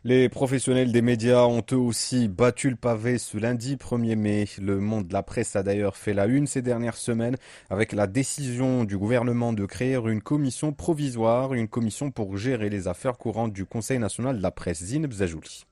Les professionnels des médias ont eux aussi battu le pavé ce lundi 1er mai. Le monde de la presse a d'ailleurs fait la une ces dernières semaines avec la décision du gouvernement de créer une commission provisoire, une commission pour gérer les affaires courantes du Conseil national de la presse. Zineb Zajouli.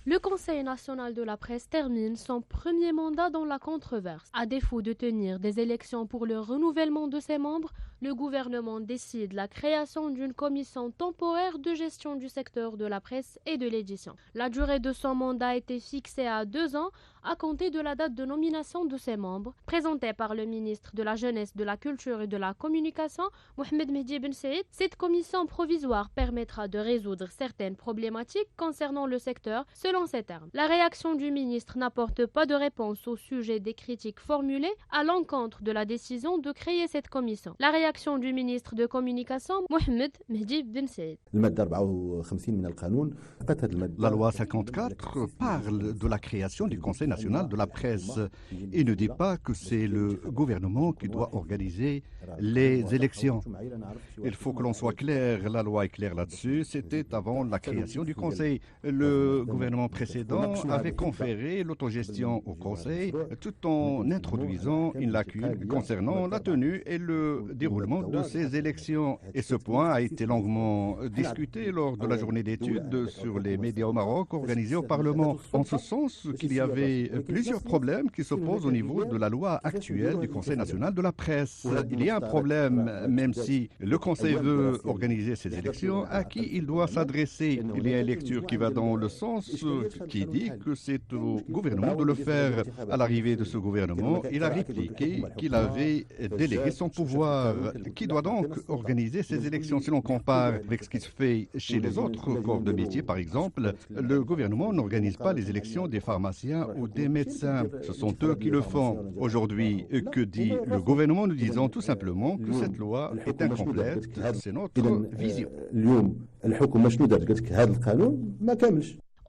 Le Conseil national de la presse termine son premier mandat dans la controverse. À défaut de tenir des élections pour le renouvellement de ses membres, le gouvernement décide la création d'une commission temporaire de gestion du secteur de la presse et de l'édition. La durée de son mandat a été fixée à 2 ans à compter de la date de nomination de ses membres, présentée par le ministre de la Jeunesse, de la Culture et de la Communication, Mohamed Mehdi Ben Saïd. Cette commission provisoire permettra de résoudre certaines problématiques concernant le secteur, selon ces termes. La réaction du ministre n'apporte pas de réponse au sujet des critiques formulées à l'encontre de la décision de créer cette commission. La réaction du ministre de Communication, Mohamed Mehdi Ben Saïd. La loi 54 parle de la création du Conseil national de la presse et ne dit pas que c'est le gouvernement qui doit organiser les élections. Il faut que l'on soit clair, la loi est claire là-dessus, c'était avant la création du Conseil. Le gouvernement précédent avait conféré l'autogestion au Conseil tout en introduisant une lacune concernant la tenue et le déroulement de ces élections. Et ce point a été longuement discuté lors de la journée d'études sur les médias au Maroc organisée au Parlement, en ce sens qu'il y avait plusieurs problèmes qui s'opposent au niveau de la loi actuelle du Conseil national de la presse. Il y a un problème, même si le Conseil veut organiser ces élections, à qui il doit s'adresser. Il y a une lecture qui va dans le sens qui dit que c'est au gouvernement de le faire. À l'arrivée de ce gouvernement, il a répliqué qu'il avait délégué son pouvoir. Qui doit donc organiser ces élections? Si l'on compare avec ce qui se fait chez les autres corps de métier, par exemple, le gouvernement n'organise pas les élections des pharmaciens ou des médecins. Ce sont eux qui le font. Aujourd'hui, que dit le gouvernement? Nous disons tout simplement que cette loi est incomplète. C'est notre vision.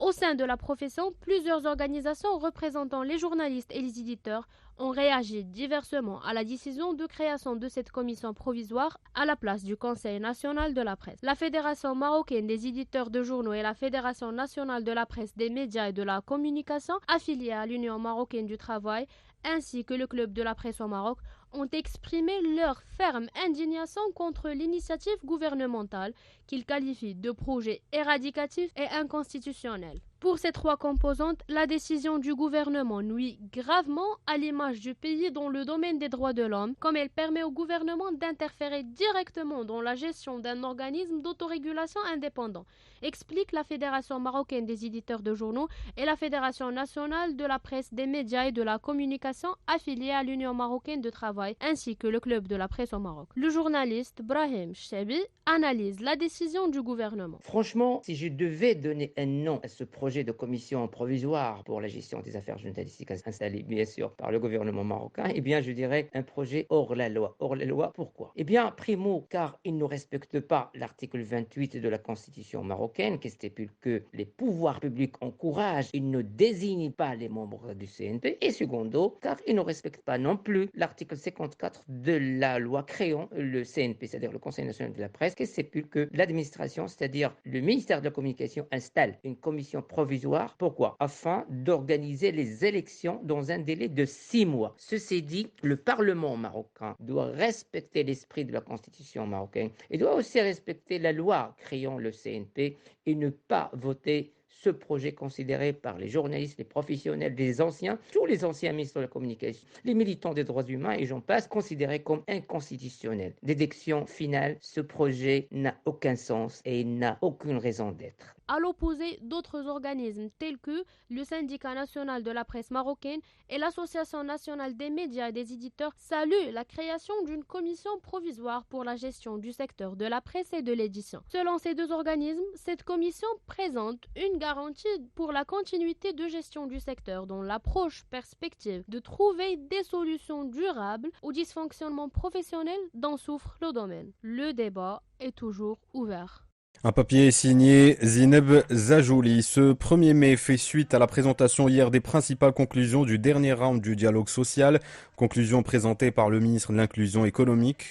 Au sein de la profession, plusieurs organisations représentant les journalistes et les éditeurs ont réagi diversement à la décision de création de cette commission provisoire à la place du Conseil national de la presse. La Fédération marocaine des éditeurs de journaux et la Fédération nationale de la presse, des médias et de la communication, affiliée à l'Union marocaine du travail, ainsi que le Club de la presse au Maroc, ont exprimé leur ferme indignation contre l'initiative gouvernementale qu'ils qualifient de projet éradicatif et inconstitutionnel. Pour ces trois composantes, la décision du gouvernement nuit gravement à l'image du pays dans le domaine des droits de l'homme, comme elle permet au gouvernement d'interférer directement dans la gestion d'un organisme d'autorégulation indépendant, explique la Fédération marocaine des éditeurs de journaux et la Fédération nationale de la presse, des médias et de la communication affiliée à l'Union marocaine de travail, ainsi que le Club de la presse au Maroc. Le journaliste Brahim Chabi analyse la décision du gouvernement. Franchement, si je devais donner un nom à ce projet de commission provisoire pour la gestion des affaires journalistiques installé bien sûr par le gouvernement marocain, eh bien je dirais un projet hors la loi. Hors la loi, pourquoi? Eh bien, primo, car il ne respecte pas l'article 28 de la Constitution marocaine qui stipule que les pouvoirs publics encouragent et ne désignent pas les membres du CNP. Et secondo, car il ne respecte pas non plus l'article 54 de la loi créant le CNP, c'est-à-dire le Conseil national de la presse, qui stipule que l'administration, c'est-à-dire le ministère de la Communication, installe une commission provisoire. Pourquoi? Afin d'organiser les élections dans un délai de 6 mois. Ceci dit, le Parlement marocain doit respecter l'esprit de la Constitution marocaine et doit aussi respecter la loi créant le CNP et ne pas voter ce projet considéré par les journalistes, les professionnels, les anciens, tous les anciens ministres de la communication, les militants des droits humains et j'en passe, considéré comme inconstitutionnel. Déduction finale, ce projet n'a aucun sens et n'a aucune raison d'être. À l'opposé d'autres organismes tels que le Syndicat national de la presse marocaine et l'Association nationale des médias et des éditeurs saluent la création d'une commission provisoire pour la gestion du secteur de la presse et de l'édition. Selon ces deux organismes, cette commission présente une garantie pour la continuité de gestion du secteur dans l'approche perspective de trouver des solutions durables aux dysfonctionnements professionnels dont souffre le domaine. Le débat est toujours ouvert. Un papier signé Zineb Zajouli. Ce 1er mai fait suite à la présentation hier des principales conclusions du dernier round du dialogue social. Conclusions présentées par le ministre de l'Inclusion économique